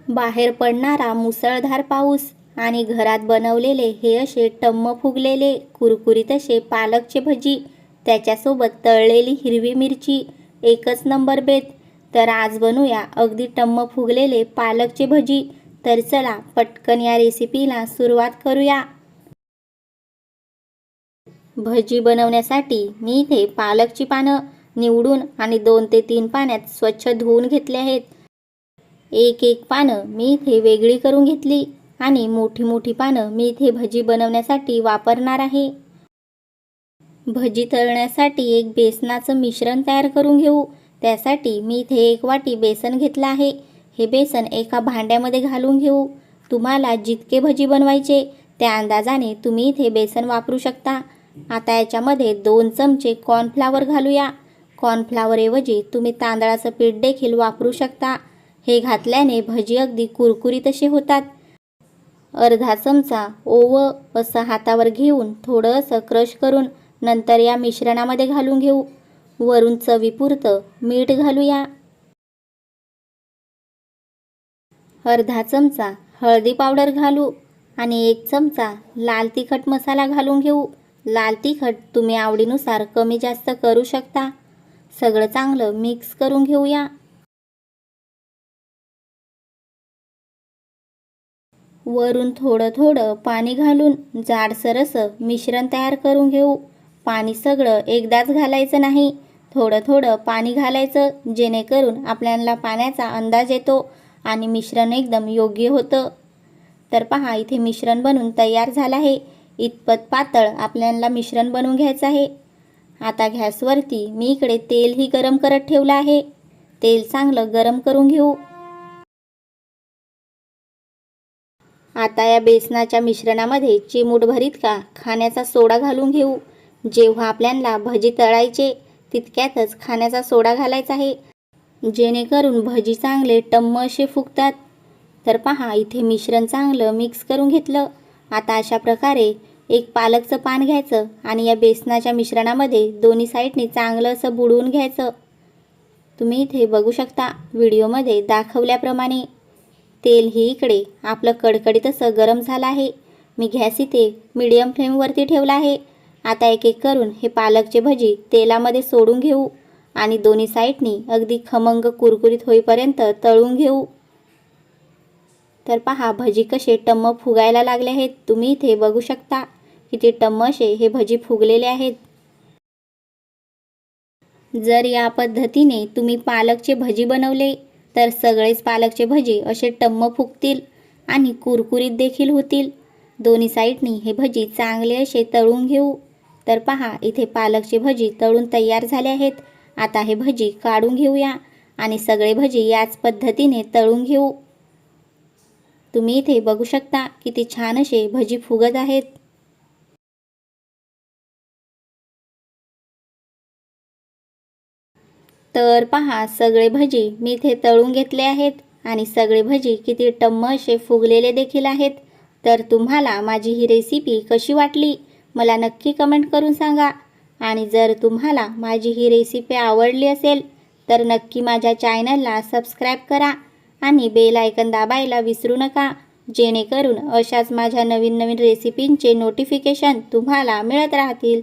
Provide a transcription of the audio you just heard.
बाहेर पडणारा मुसळधार पाऊस आणि घरात बनवलेले हे असे टम्म फुगलेले कुरकुरीत असे पालकचे भजी, त्याच्यासोबत तळलेली हिरवी मिरची, एकच नंबर बेत. तर आज बनवूया अगदी टम्म फुगलेले पालकचे भजी. तर चला पटकन या रेसिपीला सुरुवात करूया. भजी बनवण्यासाठी मी इथे पालकची पानं निवडून आणि 2 ते 3 पाण्यात स्वच्छ धुवून घेतले आहेत. एक पानं मी इथे वेगळी करून घेतली आणि मोठी पानं मी इथे भजी बनवण्यासाठी वापरणार आहे. भजी तळण्यासाठी एक बेसनाचं मिश्रण तयार करून घेऊ. त्यासाठी मी इथे 1 वाटी बेसन घेतलं आहे. हे बेसन एका भांड्यामध्ये घालून घेऊ. तुम्हाला जितके भजी बनवायचे त्या अंदाजाने तुम्ही इथे बेसन वापरू शकता. आता याच्यामध्ये 2 चमचे कॉर्नफ्लॉवर घालूया. कॉर्नफ्लॉवरऐवजी तुम्ही तांदळाचं पीठ देखील वापरू शकता. हे घातल्याने भजी अगदी कुरकुरीत असे होतात. अर्धा चमचा ओवं असं हातावर घेऊन थोडं असं क्रश करून नंतर या मिश्रणामध्ये घालून घेऊ. वरून चवीपुरतं मीठ घालूया. अर्धा चमचा हळदी पावडर घालू आणि 1 चमचा लाल तिखट मसाला घालून घेऊ. लाल तिखट तुम्ही आवडीनुसार कमी जास्त करू शकता. सगळं चांगलं मिक्स करून घेऊया. वरून थोडं पाणी घालून जाडसर असं मिश्रण तयार करून घेऊ. पाणी सगळं एकदाच घालायचं नाही, थोडं पाणी घालायचं, जेणेकरून आपल्याला पाण्याचा अंदाज येतो आणि मिश्रण एकदम योग्य होतं. तर पहा इथे मिश्रण बनवून तयार झालं आहे. इतपत पातळ आपल्याला मिश्रण बनवून घ्यायचं आहे. आता गॅसवरती मी इकडे तेलही गरम करत ठेवलं आहे. तेल चांगलं गरम करून घेऊ. आता या बेसनाच्या मिश्रणामध्ये चिमूटभर इतका खाण्याचा सोडा घालून घेऊ. जेव्हा आपल्याला भजी तळायचे तितक्यातच खाण्याचा सोडा घालायचा आहे, जेणेकरून भजी चांगले टम्म असे फुगतात. तर पहा इथे मिश्रण चांगलं मिक्स करून घेतलं. आता अशा प्रकारे एक पालकचं पान घ्यायचं आणि या बेसनाच्या मिश्रणामध्ये दोन्ही साईडनी चांगलं असं बुडवून घ्यायचं. तुम्ही इथे बघू शकता व्हिडिओमध्ये दाखवल्याप्रमाणे. तेल ही इकडे आपलं कडकडीत असं गरम झालं आहे. मी गॅस इथे मीडियम फ्लेमवरती ठेवला आहे. आता एक करून हे पालकचे भजी तेलामध्ये सोडून घेऊ आणि दोन्ही साईडनी अगदी खमंग कुरकुरीत होईपर्यंत तळून घेऊ. तर पहा भजी कसे टम्म फुगायला लागले आहेत. तुम्ही इथे बघू शकता किती टम्म असे हे भजी फुगलेले आहेत. जर या पद्धतीने तुम्ही पालकचे भजी बनवले तर सगळेच पालकचे भजी असे टम्म फुगतील आणि कुरकुरीत देखील होतील. दोन्ही साईडनी हे भजी चांगले असे तळून घेऊ. तर पहा इथे पालकचे भजी तळून तयार झाले आहेत. आता हे भजी काढून घेऊया आणि सगळे भजी याच पद्धतीने तळून घेऊ. तुम्ही इथे बघू शकता किती छान असे भजी फुगत आहेत. तर पहा सगळे भजी मी इथे तळून घेतले आहेत आणि सगळे भजी किती टम्म असे फुगलेले देखील आहेत. तर तुम्हाला माझी ही रेसिपी कशी वाटली मला नक्की कमेंट करून सांगा. आणि जर तुम्हाला माझी ही रेसिपी आवडली असेल तर नक्की माझ्या चॅनलला सबस्क्राईब करा आणि बेल आयकन दाबायला विसरू नका, जेणेकरून अशाच माझ्या नवीन रेसिपींचे नोटिफिकेशन तुम्हाला मिळत राहतील.